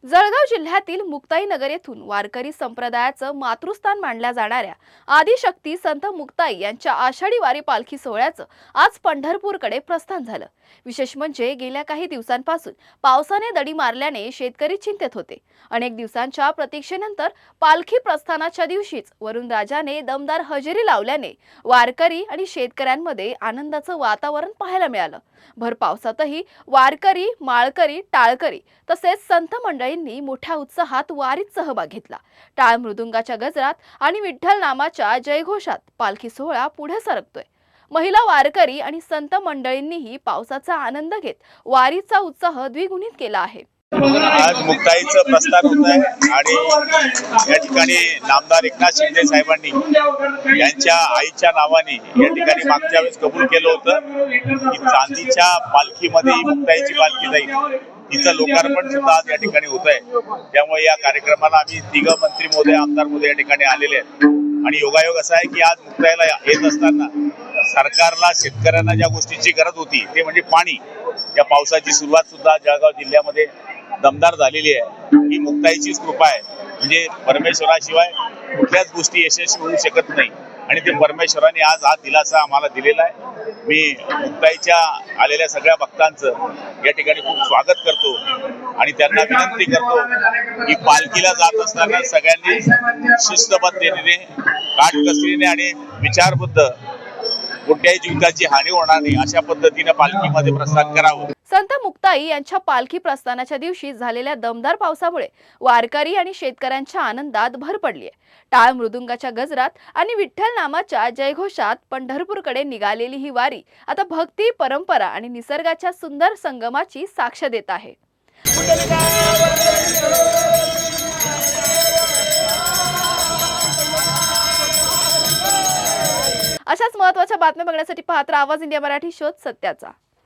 जळगाव जिल्ह्यातील मुक्ताई नगर येथून वारकरी संप्रदायाचं मातृस्थान मानल्या जाणाऱ्या आदिशक्ती संत मुक्ताई यांच्या आषाढी वारी पालखी सोहळ्याचं आज पंढरपूरकडे प्रस्थान झालं। विशेष म्हणजे गेल्या काही दिवसांपासून पावसाने दडी मारल्याने शेतकरी चिंतेत होते। अनेक दिवसांच्या प्रतीक्षेनंतर पालखी प्रस्थानाच्या दिवशीच वरुण राजाने दमदार हजेरी लावल्याने वारकरी आणि शेतकऱ्यांमध्ये आनंदाचं वातावरण पाहायला मिळालं। भर पावसातही वारकरी, माळकरी, टाळकरी तसेच संत मंडळींनी मोठ्या उत्साहात वारीत सहभाग घेतला। टाळ मृदुंगाच्या गजरात आणि विठ्ठल नामाच्या जयघोषात पालखी सोहळा पुढे सरकतोय। महिला वारकरी आणि संत मंडळींनीही पावसाचा आनंद घेत वारीचा उत्साह द्विगुणित केला आहे। आज मुक्ताईचं प्रस्थान होत आहे आणि या ठिकाणी नामदार एकनाथ शिंदे साहेबांनी यांच्या आईच्या नावाने या ठिकाणी मागच्या वेळेस कबूल केलं होतं की चांदीच्या पालखीमध्ये मुक्ताईची पालखी जाईल। तिचं लोकार्पण सुद्धा आज या ठिकाणी होत आहे। त्यामुळे या कार्यक्रमाला आम्ही तिघ मंत्री महोदय, आमदार महोदय या ठिकाणी आलेले आहेत आणि योगायोग असा आहे की आज मुक्ताईला येत असताना सरकारला शेतकऱ्यांना ज्या गोष्टीची गरज होती ते म्हणजे पाणी, या पावसाची सुरुवात सुद्धा जळगाव जिल्ह्यामध्ये दमदार झालेली आहे। ही मुक्ताईचीच कृपा आहे, म्हणजे परमेश्वराशिवाय कुठल्याच गोष्टी यशस्वी होऊ शकत नाही आणि ते परमेश्वराने आज हा दिलासा आम्हाला दिलेला आहे। मी मुक्ताईच्या आलेल्या सगळ्या भक्तांचं या ठिकाणी खूप स्वागत करतो आणि त्यांना विनंती करतो की पालखीला जात असताना सगळ्यांनी शिस्तबद्धतेने, काटकसरीने आणि विचारबुद्ध कोणत्याही जीविताची हानी होणार नाही अशा पद्धतीने पालखीमध्ये प्रस्थान करावं। संत मुक्ताई यांच्या पालखी प्रस्थानाच्या दिवशी झालेल्या दमदार पावसामुळे वारकरी आणि शेतकऱ्यांच्या आनंदात भर पडली आहे। टाळ मृदुंगाच्या गजरात आणि विठ्ठल नामाच्या जयघोषात पंढरपूरकडे निघालेली ही वारी आता भक्ती, परंपरा आणि निसर्गाच्या सुंदर संगमाची साक्ष देत आहे। अशाच महत्त्वाच्या बातम्या बघण्यासाठी पाहत राहा आवाज इंडिया मराठी, शोध सत्याचा।